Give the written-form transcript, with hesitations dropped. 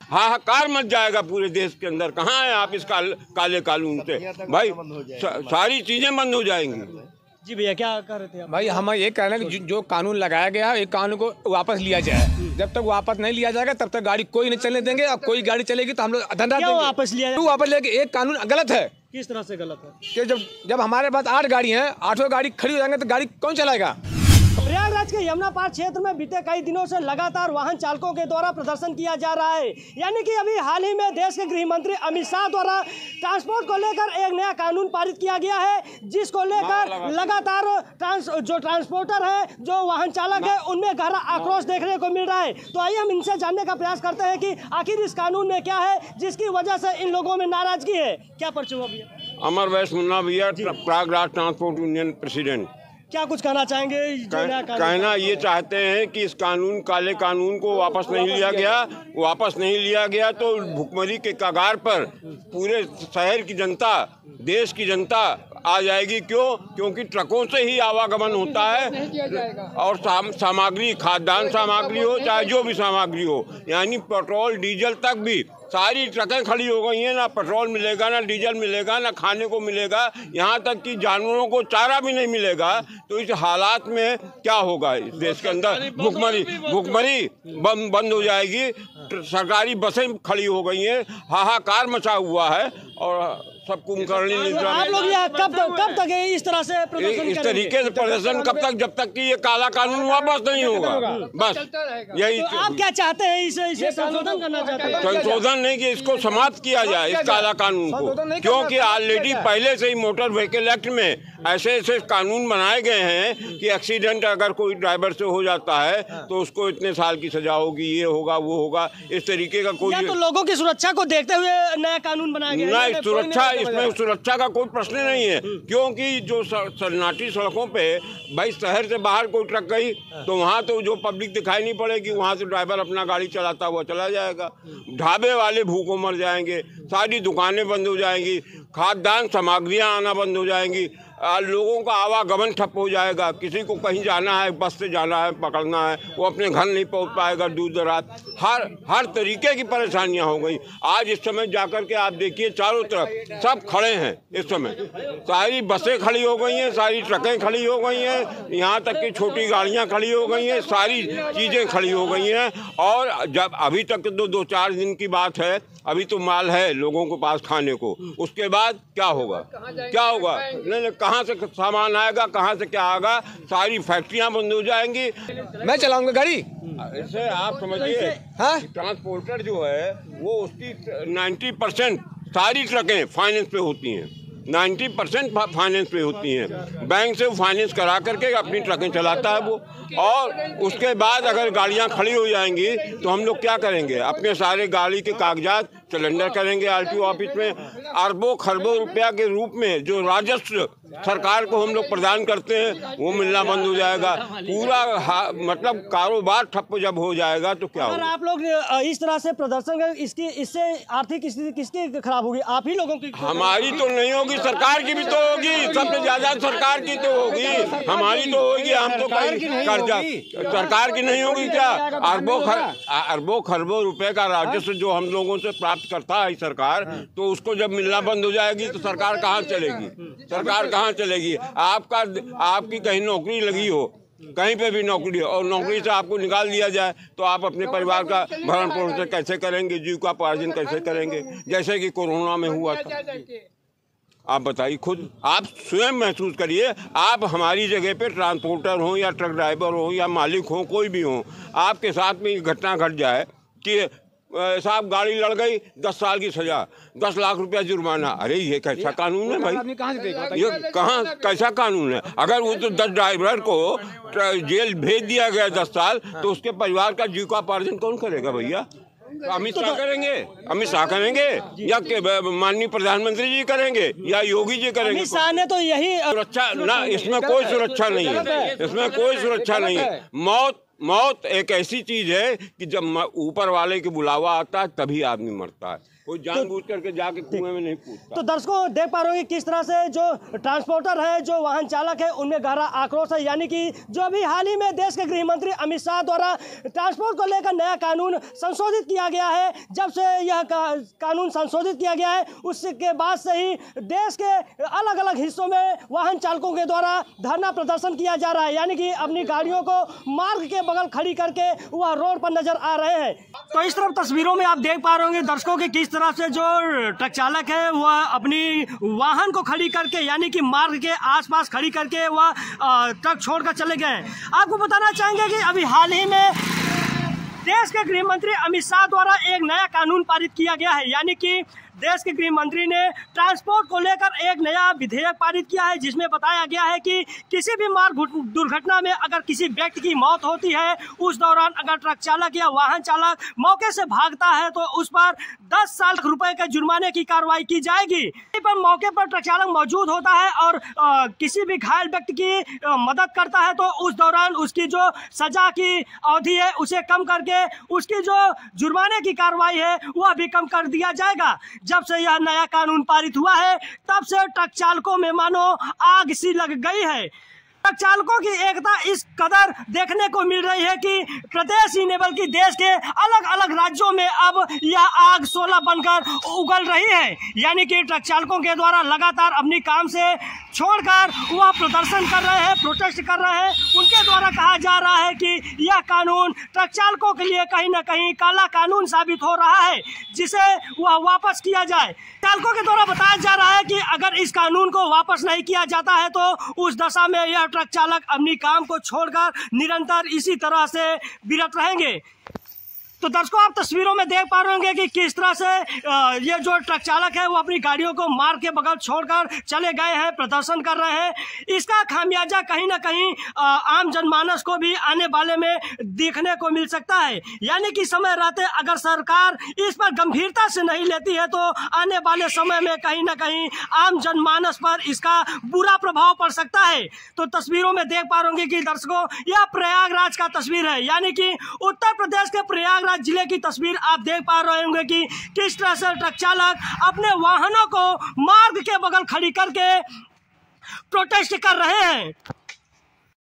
हाहाकार मच जाएगा पूरे देश के अंदर। कहाँ है आप इस काले कानून से भाई? सारी चीजें बंद हो जाएंगी। जी भैया, क्या कर रहे थे आप? भाई हम ये कह रहे हैं कि जो कानून लगाया गया है, एक कानून को वापस लिया जाए। जब तक वापस नहीं लिया जाएगा तब तक गाड़ी कोई नहीं चलने देंगे, और कोई गाड़ी चलेगी तो हम लोग धंधा क्यों वापस लिया जाए? वापस लेके एक कानून गलत है। किस तरह से गलत है? कि जब हमारे पास 8 गाड़ी हैं, 8 गाड़ी खड़ी हो जाएंगे तो गाड़ी कौन चलाएगा? प्रयागराज के यमुना पार क्षेत्र में बीते कई दिनों से लगातार वाहन चालकों के द्वारा प्रदर्शन किया जा रहा है। यानी कि अभी हाल ही में देश के गृह मंत्री अमित शाह द्वारा ट्रांसपोर्ट को लेकर एक नया कानून पारित किया गया है, जिसको लेकर लगातार जो ट्रांसपोर्टर है, जो वाहन चालक है, उनमें गहरा आक्रोश देखने को मिल रहा है। तो आइए हम इनसे जानने का प्रयास करते हैं कि आखिर इस कानून में क्या है जिसकी वजह से इन लोगों में नाराजगी है। क्या परिचय हुआ भैया? अमर वैश्य मुन्ना भैया, प्रयागराज ट्रांसपोर्ट यूनियन प्रेसिडेंट। क्या कुछ कहना चाहेंगे? कहना ये चाहते हैं कि इस काले कानून को वापस नहीं लिया गया तो भुखमरी के कगार पर पूरे शहर की जनता, देश की जनता आ जाएगी। क्योंकि ट्रकों से ही आवागमन होता है, और सामग्री, खाद्यान्न सामग्री हो चाहे जो भी सामग्री हो, यानी पेट्रोल डीजल तक भी सारी ट्रकें खड़ी हो गई हैं। ना पेट्रोल मिलेगा, ना डीजल मिलेगा, ना खाने को मिलेगा, यहाँ तक कि जानवरों को चारा भी नहीं मिलेगा। तो इस हालात में क्या होगा? इस देश के अंदर भुखमरी बंद हो जाएगी। सरकारी बसें खड़ी हो गई हैं, हाहाकार मचा हुआ है, और सब कुंभकर्णी निद्रा। आप लोग यहाँ कब तक इस तरह से प्रदर्शन इस तरीके से प्रदर्शन कब तक? जब तक कि ये काला कानून वापस नहीं होगा, बस यही। तो आप क्या चाहते हैं? इसे संशोधन करना चाहते हैं? संशोधन नहीं कि इसको समाप्त किया जाए, इस काला कानून को। क्योंकि ऑलरेडी पहले से ही मोटर व्हीकल एक्ट में ऐसे कानून बनाए गए हैं कि एक्सीडेंट अगर कोई ड्राइवर से हो जाता है तो उसको इतने साल की सजा होगी, ये होगा, वो होगा, इस तरीके का कोई। तो लोगों की सुरक्षा को देखते हुए नया कानून बनाया गया है। इसमें सुरक्षा का कोई प्रश्न नहीं है, क्योंकि जो सन्नाटी सड़कों पे भाई शहर से बाहर कोई ट्रक गई तो वहाँ तो जो पब्लिक दिखाई नहीं पड़ेगी, वहाँ से ड्राइवर अपना गाड़ी चलाता हुआ चला जाएगा। ढाबे वाले भूखों मर जाएंगे, सारी दुकानें बंद हो जाएंगी, खाद्यान्न सामग्रियाँ आना बंद हो जाएंगी, लोगों का आवागमन ठप हो जाएगा। किसी को कहीं जाना है, बस से जाना है, पकड़ना है, वो अपने घर नहीं पहुंच पाएगा, दूर दराज हर तरीके की परेशानियां हो गई। आज इस समय जाकर के आप देखिए, चारों तरफ सब खड़े हैं। इस समय सारी बसें खड़ी हो गई हैं, सारी ट्रकें खड़ी हो गई हैं, यहाँ तक कि छोटी गाड़ियाँ खड़ी हो गई हैं, सारी चीज़ें खड़ी हो गई हैं। और जब अभी तक तो 2-4 दिन की बात है, अभी तो माल है लोगों के पास खाने को, उसके बाद क्या होगा? नहीं, कहाँ से सामान आएगा, कहाँ से क्या आएगा? सारी फैक्ट्रियां बंद हो जाएंगी। मैं चलाऊंगा गाड़ी। इससे आप समझिए, ट्रांसपोर्टर जो है वो उसकी 90% सारी ट्रकें फाइनेंस पे होती हैं, 90% फाइनेंस पे होती हैं। बैंक से फाइनेंस करा करके अपनी ट्रकें चलाता है वो। और उसके बाद अगर गाड़ियां खड़ी हो जाएंगी तो हम लोग क्या करेंगे? अपने सारे गाड़ी के कागजात सिलेंडर करेंगे आरटीओ ऑफिस में। अरबों खरबों रुपया के रूप में जो राजस्व सरकार को हम लोग प्रदान करते हैं वो मिलना बंद हो जाएगा। पूरा मतलब कारोबार ठप जब हो जाएगा तो क्या होगा? आप लोग इस तरह से प्रदर्शन करें, इससे आर्थिक स्थिति किसकी खराब होगी? आप ही लोगों की? हमारी तो नहीं होगी, सरकार की भी तो होगी, सबसे ज्यादा सरकार की तो होगी, हमारी तो होगी। हम तो कर्जा सरकार की नहीं होगी क्या? अरबों खरबों रुपए का राजस्व जो हम लोगों से प्राप्त करता है सरकार, तो उसको जब मिलना बंद हो जाएगी तो सरकार कहाँ चलेगी? सरकार कहाँ चलेगी? आपकी कहीं नौकरी लगी हो, कहीं पे भी नौकरी हो, और नौकरी से आपको निकाल दिया जाए तो आप अपने परिवार का भरण पोषण कैसे करेंगे? जीविकोपार्जन कैसे करेंगे? जैसे कि कोरोना में हुआ था। आप बताइए, खुद आप स्वयं महसूस करिए। आप हमारी जगह पे ट्रांसपोर्टर हो या ट्रक ड्राइवर हो या मालिक हो, कोई भी हो, आपके साथ में घटना घट जाए कि साहब गाड़ी लड़ गई, 10 साल की सजा, 10 लाख रुपया जुर्माना। अरे ये कैसा कानून है भाई? ये कहाँ कैसा कानून है? अगर वो तो 10 ड्राइवर को जेल भेज दिया गया 10 साल, तो उसके परिवार का जीविकोपार्जन कौन करेगा भैया? अमित शाह करेंगे? अमित शाह करेंगे या माननीय प्रधानमंत्री जी करेंगे या योगी जी करेंगे? अमित शाह ने तो यही सुरक्षा ना, इसमें कोई सुरक्षा नहीं है, इसमें कोई सुरक्षा नहीं है। मौत एक ऐसी चीज है कि जब ऊपर वाले की बुलावा आता है तभी आदमी मरता है। कोई जानबूझ करके जाके कुएं में नहीं कूदता। तो दर्शकों देख पा रहे हो कि किस तरह से जो ट्रांसपोर्टर है, जो वाहन चालक है, उनमें गहरा आक्रोश है। यानी कि जो अभी हाल ही में देश के गृह मंत्री अमित शाह द्वारा ट्रांसपोर्ट को लेकर नया कानून संशोधित किया गया है, जब से यह कानून संशोधित किया गया है उसके बाद से ही देश के अलग अलग हिस्सों में वाहन चालकों के द्वारा धरना प्रदर्शन किया जा रहा है। यानी कि अपनी गाड़ियों को मार्ग के बगल खड़ी करके वह रोड पर नजर आ रहे हैं। तो इस तरफ तस्वीरों में आप देख पा रहे होंगे दर्शकों की किस तरह से जो ट्रक चालक है वह अपनी वाहन को खड़ी करके, यानी कि मार्ग के आसपास खड़ी करके वह ट्रक छोड़कर चले गए। आपको बताना चाहेंगे कि अभी हाल ही में देश के गृह मंत्री अमित शाह द्वारा एक नया कानून पारित किया गया है। यानी कि देश के गृह मंत्री ने ट्रांसपोर्ट को लेकर एक नया विधेयक पारित किया है, जिसमें बताया गया है कि किसी भी मार्ग दुर्घटना में अगर किसी व्यक्ति की मौत होती है, उस दौरान अगर ट्रक चालक या वाहन चालक मौके से भागता है तो उस पर 10 लाख रुपए के जुर्माने की कार्रवाई की जाएगी। पर मौके पर ट्रक चालक मौजूद होता है और किसी भी घायल व्यक्ति की मदद करता है तो उस दौरान उसकी जो सजा की अवधि है उसे कम करके उसकी जो जुर्माने की कार्रवाई है वह भी कम कर दिया जाएगा। जब से यह नया कानून पारित हुआ है तब से ट्रक चालकों में मानो आग सी लग गई है। ट्रक चालकों की एकता इस कदर देखने को मिल रही है कि प्रदेश ही नहीं बल्कि देश के अलग अलग राज्यों में अब यह आग शोला बनकर उगल रही है। यानी कि ट्रक चालकों के द्वारा लगातार अपनी काम से छोड़कर वह प्रदर्शन कर रहे हैं, प्रोटेस्ट कर रहे हैं। उनके द्वारा कहा जा रहा है कि यह कानून ट्रक चालकों के लिए कहीं ना कहीं काला कानून साबित हो रहा है, जिसे वह वापस किया जाए। चालकों के द्वारा बताया जा रहा है कि अगर इस कानून को वापस नहीं किया जाता है तो उस दशा में यह ट्रक चालक अपनी काम को छोड़कर निरंतर इसी तरह से विरत रहेंगे। तो दर्शकों आप तस्वीरों में देख पा रहे होंगे कि किस तरह से ये जो ट्रक चालक है वो अपनी गाड़ियों को मार्ग के बगल छोड़कर चले गए हैं, प्रदर्शन कर रहे हैं। इसका खामियाजा कहीं ना कहीं आम जनमानस को भी आने वाले में देखने को मिल सकता है। यानी कि समय रहते अगर सरकार इस पर गंभीरता से नहीं लेती है तो आने वाले समय में कहीं ना कहीं आम जनमानस पर इसका बुरा प्रभाव पड़ सकता है। तो तस्वीरों में देख पा रहे होंगे कि दर्शकों यह प्रयागराज का तस्वीर है, यानी कि उत्तर प्रदेश के प्रयागराज जिले की तस्वीर आप देख पा रहे होंगे कि किस तरह से ट्रक चालक अपने वाहनों को मार्ग के बगल खड़ी करके प्रोटेस्ट कर रहे हैं।